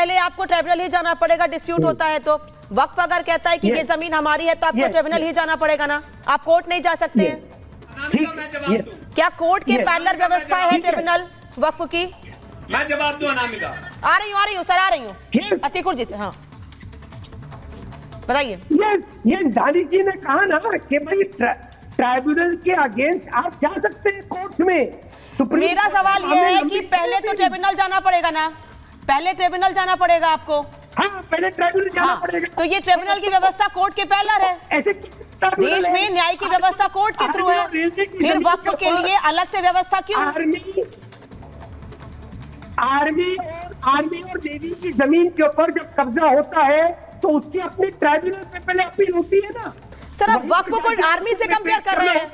पहले आपको ट्रिब्यूनल ही जाना पड़ेगा, डिस्प्यूट होता है तो। वक्फ अगर कहता है कि ये जमीन हमारी है तो आपको ट्रिब्यूनल ही जाना पड़ेगा ना, आप कोर्ट नहीं जा सकते हैं। क्या कोर्ट के पैरेलल व्यवस्था है ट्रिब्यूनल वक्फ की? मैं जवाब दूं अनामिका? आ रही हूँ सर, आ रही हूँ अतीकुर जी से। हाँ बताइए। ये दानिश जी ने कहा ना कि भाई ट्राइब्यूनल के अगेंस्ट आप जा सकते हैं कोर्ट में। मेरा सवाल यह है कि पहले तो ट्रिब्यूनल जाना पड़ेगा ना, पहले ट्रिब्यूनल जाना पड़ेगा आपको। हाँ, पहले ट्राइब्यूनल जाना पड़ेगा। तो ये ट्रिब्यूनल की व्यवस्था कोर्ट के पैरेलल है। ऐसे देश में न्याय की व्यवस्था कोर्ट के थ्रू है, फिर वक्फ के लिए अलग से व्यवस्था क्यों? आर्मी और नेवी की जमीन के ऊपर जब कब्जा होता है तो उसकी अपनी ट्राइब्यूनल पे पहले अपील होती है ना। सर आप वक्फ को आर्मी से कंपेयर कर रहे हैं,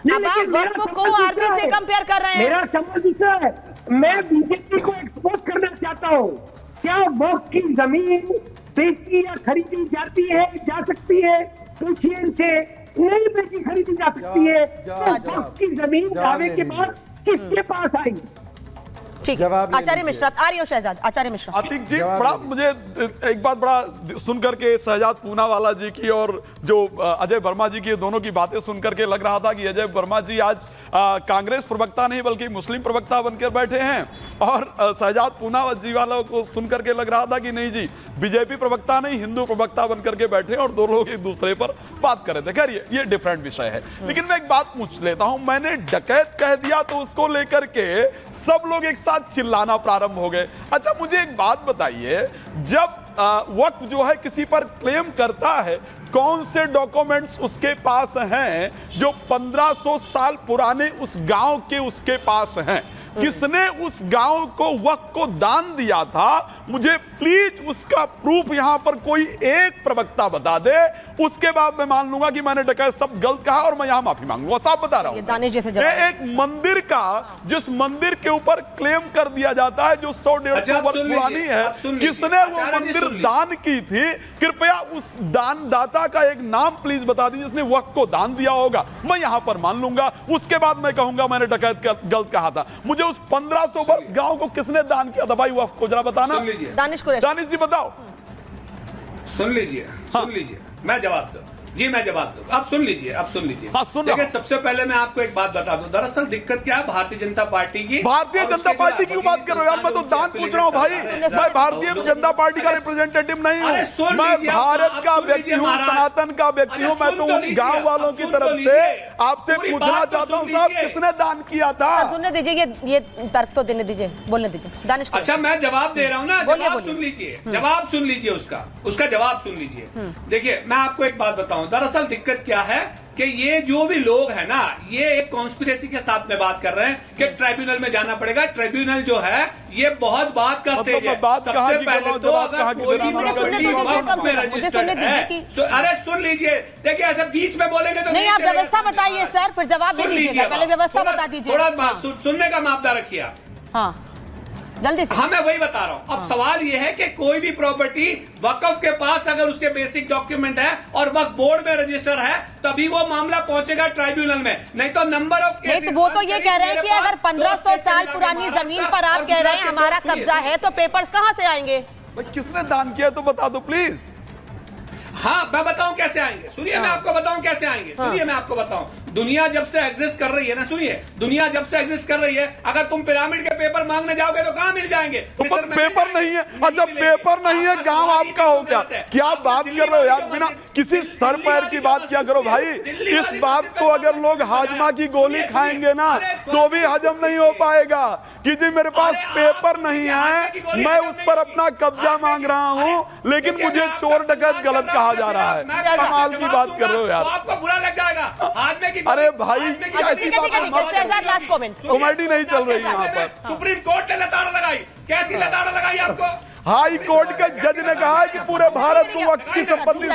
अब आप वक्फ को आर्मी से कंपेयर कर रहे हैं। मेरा सवाल है, मैं बीजेपी को एक्सपोज करना चाहता हूँ। क्या वक्फ की जमीन बेची या खरीदी जाती है, जा सकती है? पूछिए इनसे। नहीं बेची खरीदी जा सकती है तो वक्फ की जमीन दावे के बाद किसके पास आई? ठीक है आचार्य मिश्रा, आ रही हो शहजाद। आचार्य मिश्रा। अतीक जी, बड़ा मुझे एक बात बड़ा सुनकर के शहजाद पूनावाला जी की और जो अजय वर्मा जी की दोनों की बातें सुनकर के लग रहा था कि अजय वर्मा जी आज कांग्रेस प्रवक्ता नहीं बल्कि मुस्लिम प्रवक्ता बनकर बैठे हैं, और शहजाद पूनावाला जी वालों को सुनकर के लग रहा था कि नहीं जी बीजेपी प्रवक्ता नहीं हिंदू प्रवक्ता बनकर के बैठे और दो लोग एक दूसरे पर बात कर रहे थे। खैर ये डिफरेंट विषय है, लेकिन मैं एक बात पूछ लेता हूं। मैंने डकैत कह दिया तो उसको लेकर के सब लोग एक साथ चिल्लाना प्रारंभ हो गए। अच्छा मुझे एक बात बताइए, जब वक्फ जो है किसी पर क्लेम करता है, कौन से डॉक्यूमेंट्स उसके पास हैं जो 1500 साल पुराने उस गांव के उसके पास हैं? किसने उस गांव को वक्फ को दान दिया था? मुझे प्लीज उसका प्रूफ यहां पर कोई एक प्रवक्ता बता दे, उसके बाद मैं मान लूंगा कि मैंने डकैत सब गलत कहा और मैं यहां माफी मांगूंगा। साफ बता रहा हूं, एक मंदिर का जिस मंदिर के ऊपर क्लेम कर दिया जाता है जो 100-150 वर्ष पुरानी है, किसने वो मंदिर दान की थी? कृपया उस दानदाता का एक नाम प्लीज बता दीजिए जिसने वक्फ को दान दिया होगा, मैं यहां पर मान लूंगा। उसके बाद मैं कहूंगा मैंने डकैत गलत कहा था। मुझे उस 1500 वर्ष गांव को किसने दान किया था भाई वक्फ को, जरा बताना। दानिश जी बताओ। सुन लीजिए, सुन लीजिए, मैं जवाब दूं जी, मैं जवाब दूं। आप सुन लीजिए, आप सुन लीजिए। हाँ, सुन देखिए सबसे पहले मैं आपको एक बात बता दूं, दरअसल दिक्कत क्या है भारतीय जनता पार्टी की। भारतीय जनता पार्टी की बात कर रहे हो यार, मैं तो दान पूछ रहा हूँ भाई। मैं भारतीय जनता पार्टी का रिप्रेजेंटेटिव नहीं हूँ, मैं भारत का व्यक्ति हूँ, सनातन का व्यक्ति हूँ। मैं तो उन गाँव वालों की तरफ से आपसे पूछना चाहता हूँ साहब, किसने दान किया था? सुनने दीजिए, ये तर्क तो देने दीजिए, बोलने दीजिए दानिश। अच्छा मैं जवाब दे रहा हूँ ना, जवाब सुन लीजिए, जवाब सुन लीजिए, उसका जवाब सुन लीजिए। देखिए मैं आपको एक बात बताऊं, दरअसल दिक्कत क्या है कि ये जो भी लोग हैं ना, ये एक कॉन्स्पिरेसी के साथ में बात कर रहे हैं कि ट्राइब्यूनल में जाना पड़ेगा। ट्राइब्यूनल जो है ये बहुत बात का स्टेज है। सबसे पहले तो अगर कोई भी अरे सुन लीजिए, देखिए ऐसे बीच में बोलेंगे तो नहीं। आप व्यवस्था बताइए सर, फिर जवाब दे दीजिए, पहले व्यवस्था बता दीजिए। थोड़ा सुनने का मापदा रखिए। हाँ जल्दी से। हाँ मैं वही बता रहा हूँ। अब सवाल ये है कि कोई भी प्रॉपर्टी वक्फ के पास अगर उसके बेसिक डॉक्यूमेंट है और वक्फ बोर्ड में रजिस्टर है, तभी वो मामला पहुंचेगा ट्राइब्यूनल में, नहीं तो नंबर ऑफ केसेस। नहीं तो वो तो ये कह रहे हैं कि अगर 1500 साल पुरानी जमीन पर आप कह रहे हैं हमारा कब्जा है, तो पेपर्स कहाँ से आएंगे? किसने दान किया तो बता दो प्लीज। हाँ मैं बताऊं कैसे आएंगे, सुनिए मैं आपको बताऊं कैसे आएंगे। सुनिए मैं आपको बताऊं, दुनिया जब से एग्जिस्ट कर रही है ना, सुनिए दुनिया जब से एग्जिस्ट कर रही है, अगर तुम पिरामिड के पेपर मांगने जाओगे तो कहाँ मिल जाएंगे? तो पेपर नहीं है। अच्छा पेपर नहीं है, गांव आपका हो क्या? क्या बात कर रहे हो यार, बिना किसी सर पैर की बात किया करो भाई। इस बात को अगर लोग हाजमा की गोली खाएंगे ना तो भी हजम नहीं हो पाएगा कि जी मेरे पास पेपर नहीं है, मैं उस पर अपना कब्जा मांग रहा हूँ, लेकिन मुझे चोर डकैत गलत कहा जा रहा है। कमाल की बात कर रहे हो यार, आपको बुरा लग जाएगा। हाजमे की अरे भाई ऐसी कॉमेडी नहीं चल रही यहाँ पर। सुप्रीम कोर्ट ने लताड़ लगाई, कैसी लताड़ लगाई आपको? हाई कोर्ट के जज ने कहा है कि पूरे भारत को वक्त की संपत्ति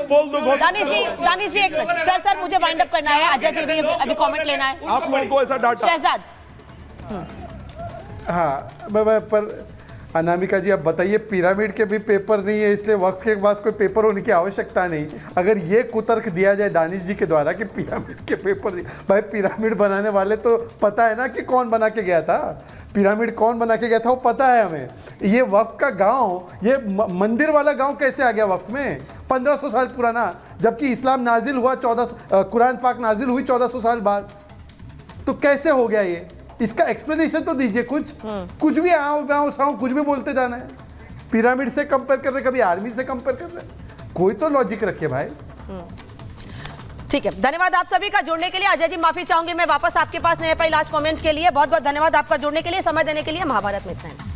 बोल दो। दानिश जी एक मिनट सर, मुझे वाइंड अप करना है। अजय जी भी अभी कमेंट लेना है। आप लोगों को ऐसा डाटा शहजाद। हाँ पर अनामिका जी, अब बताइए, पिरामिड के भी पेपर नहीं है, इसलिए वक्फ के पास कोई पेपर होने की आवश्यकता नहीं। अगर ये कुतर्क दिया जाए दानिश जी के द्वारा कि पिरामिड के पेपर, भाई पिरामिड बनाने वाले तो पता है ना कि कौन बना के गया था, पिरामिड कौन बना के गया था वो पता है हमें। ये वक्फ का गांव, ये मंदिर वाला गांव कैसे आ गया वक्फ में? 1500 साल पुराना, जबकि इस्लाम नाजिल हुआ कुरान पाक नाजिल हुई 1400 साल बाद। तो कैसे हो गया ये? इसका एक्सप्लेनेशन तो दीजिए कुछ भी आओ गाँव साओ कुछ भी बोलते जाना है। पिरामिड से कंपेयर कर रहे, कभी आर्मी से कंपेयर कर रहे, कोई तो लॉजिक रखे भाई। ठीक है, धन्यवाद आप सभी का जुड़ने के लिए। अजय जी माफी चाहूंगी मैं वापस आपके पास नहीं पाई लास्ट कमेंट के लिए। बहुत बहुत धन्यवाद आपका जुड़ने के लिए, समय देने के लिए। महाभारत में इतना है।